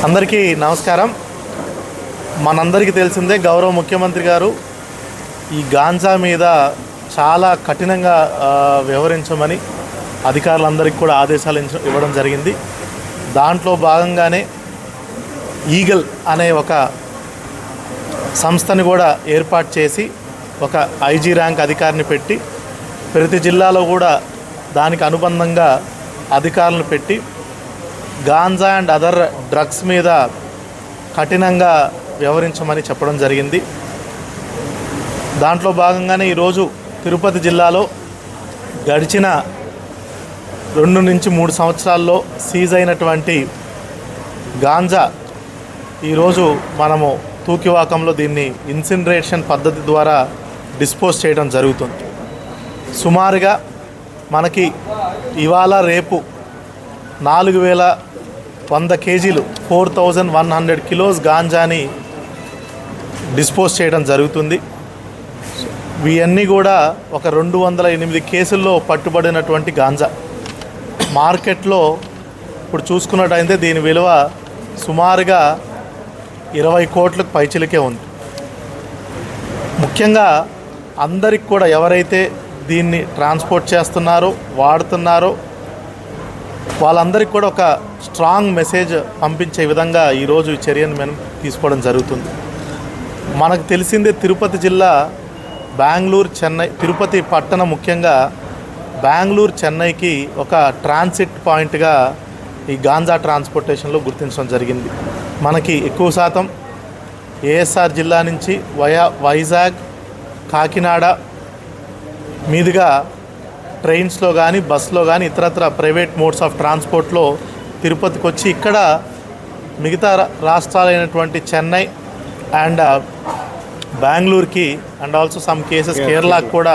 అందరికీ నమస్కారం. మనందరికీ తెలిసిందే గౌరవ ముఖ్యమంత్రి గారు ఈ గాంజా మీద చాలా కఠినంగా వ్యవహరించమని అధికారులందరికీ కూడా ఆదేశాలు ఇవ్వడం జరిగింది. దాంట్లో భాగంగానే ఈగల్ అనే ఒక సంస్థని కూడా ఏర్పాటు చేసి ఒక ఐజీ ర్యాంక్ అధికారిని పెట్టి ప్రతి జిల్లాలో కూడా దానికి అనుబంధంగా అధికారులను పెట్టి గాంజా అండ్ అదర్ డ్రగ్స్ మీద కఠినంగా వ్యవహరించమని చెప్పడం జరిగింది. దాంట్లో భాగంగానే ఈరోజు తిరుపతి జిల్లాలో గడిచిన 2 నుంచి 3 సంవత్సరాల్లో సీజ్ అయినటువంటి గాంజా ఈరోజు మనము తూకివాకంలో దీన్ని ఇన్సినరేషన్ పద్ధతి ద్వారా డిస్పోజ్ చేయడం జరుగుతుంది. సుమారుగా మనకి ఇవాళ రేపు 4100 కేజీలు 4100 కిలోస్ గాంజాని డిస్పోజ్ చేయడం జరుగుతుంది. ఇవన్నీ కూడా ఒక 208 కేసుల్లో పట్టుబడినటువంటి గాంజా. మార్కెట్లో ఇప్పుడు చూసుకున్నట్టయితే దీని విలువ సుమారుగా 20 కోట్లకు పైచిలకే ఉంది. ముఖ్యంగా అందరికి కూడా ఎవరైతే దీన్ని ట్రాన్స్పోర్ట్ చేస్తున్నారో వాడుతున్నారో వాళ్ళందరికీ కూడా ఒక స్ట్రాంగ్ మెసేజ్ పంపించే విధంగా ఈరోజు ఈ చర్యను మనం తీసుకోవడం జరుగుతుంది. మనకు తెలిసిందే తిరుపతి జిల్లా బెంగళూరు చెన్నై తిరుపతి పట్టణం ముఖ్యంగా బెంగళూరు చెన్నైకి ఒక ట్రాన్సిట్ పాయింట్గా ఈ గాంజా ట్రాన్స్పోర్టేషన్లో గుర్తించడం జరిగింది. మనకి ఎక్కువ శాతం ఏఎస్ఆర్ జిల్లా నుంచి వైజాగ్ కాకినాడ మీదుగా ట్రైన్స్లో కానీ బస్సులో కానీ ఇతరత్ర ప్రైవేట్ మోడ్స్ ఆఫ్ ట్రాన్స్పోర్ట్లో తిరుపతికి వచ్చి ఇక్కడ మిగతా రాష్ట్రాలైనటువంటి చెన్నై అండ్ బెంగళూరుకి అండ్ ఆల్సో సమ్ కేసెస్ కేరళకు కూడా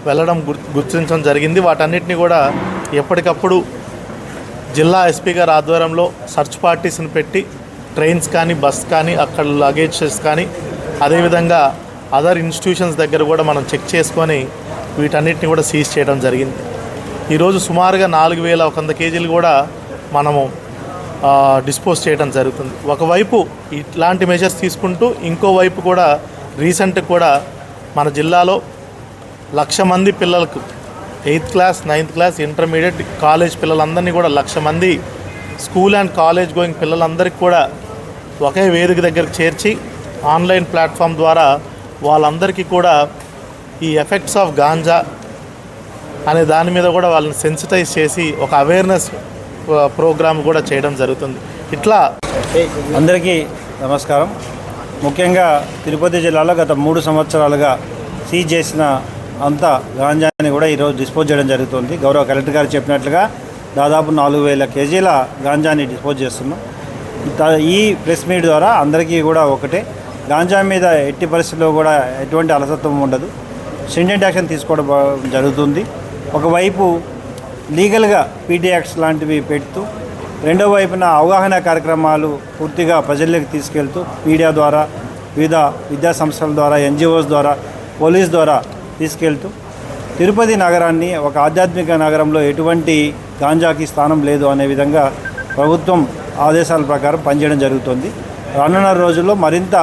వెళ్ళడం గుర్తించడం జరిగింది. వాటన్నిటిని కూడా ఎప్పటికప్పుడు జిల్లా ఎస్పీ గారి ఆధ్వర్యంలో సర్చ్ పార్టీస్ని పెట్టి ట్రైన్స్ కానీ బస్ కానీ అక్కడ లగేజెస్ కానీ అదేవిధంగా అదర్ ఇన్స్టిట్యూషన్స్ దగ్గర కూడా మనం చెక్ చేసుకొని వీటన్నిటిని కూడా సీజ్ చేయడం జరిగింది. ఈరోజు సుమారుగా 4100 కేజీలు కూడా మనము డిస్పోజ్ చేయడం జరుగుతుంది. ఒకవైపు ఇట్లాంటి మెజర్స్ తీసుకుంటూ ఇంకోవైపు కూడా రీసెంట్ కూడా మన జిల్లాలో 1,00,000 మంది పిల్లలకు 8th class 9th class intermediate college పిల్లలందరినీ కూడా 1,00,000 మంది స్కూల్ అండ్ కాలేజ్ గోయింగ్ పిల్లలందరికీ కూడా ఒకే వేదిక దగ్గరకు చేర్చి ఆన్లైన్ ప్లాట్ఫామ్ ద్వారా వాళ్ళందరికీ కూడా ఈ ఎఫెక్ట్స్ ఆఫ్ గాంజా అనే దాని మీద కూడా వాళ్ళని సెన్సిటైజ్ చేసి ఒక అవేర్నెస్ ప్రోగ్రామ్ కూడా చేయడం జరుగుతుంది. ఇట్లా అందరికీ నమస్కారం. ముఖ్యంగా తిరుపతి జిల్లాలో గత 3 సంవత్సరాలుగా సీజ్ చేసిన అంతా గాంజాని కూడా ఈరోజు డిస్పోజ్ చేయడం జరుగుతుంది. గౌరవ కలెక్టర్ గారు చెప్పినట్లుగా దాదాపు 4000 కేజీల గాంజాని డిస్పోజ్ చేస్తున్నాం. ఈ ప్రెస్ మీట్ ద్వారా అందరికీ కూడా ఒకటే, గాంజా మీద ఎట్టి పరిస్థితుల్లో కూడా ఎటువంటి అలసత్వం ఉండదు, స్ట్రింజెంట్ యాక్షన్ తీసుకోవడం జరుగుతుంది. ఒకవైపు లీగల్గా పీటీ యాక్ట్స్ లాంటివి పెడుతూ రెండో వైపున అవగాహన కార్యక్రమాలు పూర్తిగా ప్రజల్లోకి తీసుకెళ్తూ మీడియా ద్వారా వివిధ విద్యా సంస్థల ద్వారా ఎన్జిఓస్ ద్వారా పోలీస్ ద్వారా తీసుకెళ్తూ తిరుపతి నగరాన్ని ఒక ఆధ్యాత్మిక నగరంలో ఎటువంటి గాంజాకి స్థానం లేదు అనే విధంగా ప్రభుత్వం ఆదేశాల ప్రకారం పనిచేయడం జరుగుతుంది. రానున్న రోజుల్లో మరింత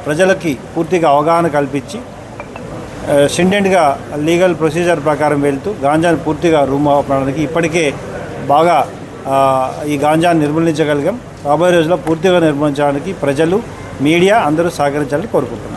ప్రజలకి పూర్తిగా అవగాహన కల్పించి స్ట్రింజెంట్గా లీగల్ ప్రొసీజర్ ప్రకారం వెళ్తూ గాంజాను పూర్తిగా రూమ్ ఆపడానికి ఇప్పటికే బాగా ఈ గాంజాను నిర్మూలించగలిగాం. రాబోయే రోజుల్లో పూర్తిగా నిర్మూలించడానికి ప్రజలు మీడియా అందరూ సహకరించాలని కోరుకుంటున్నాం.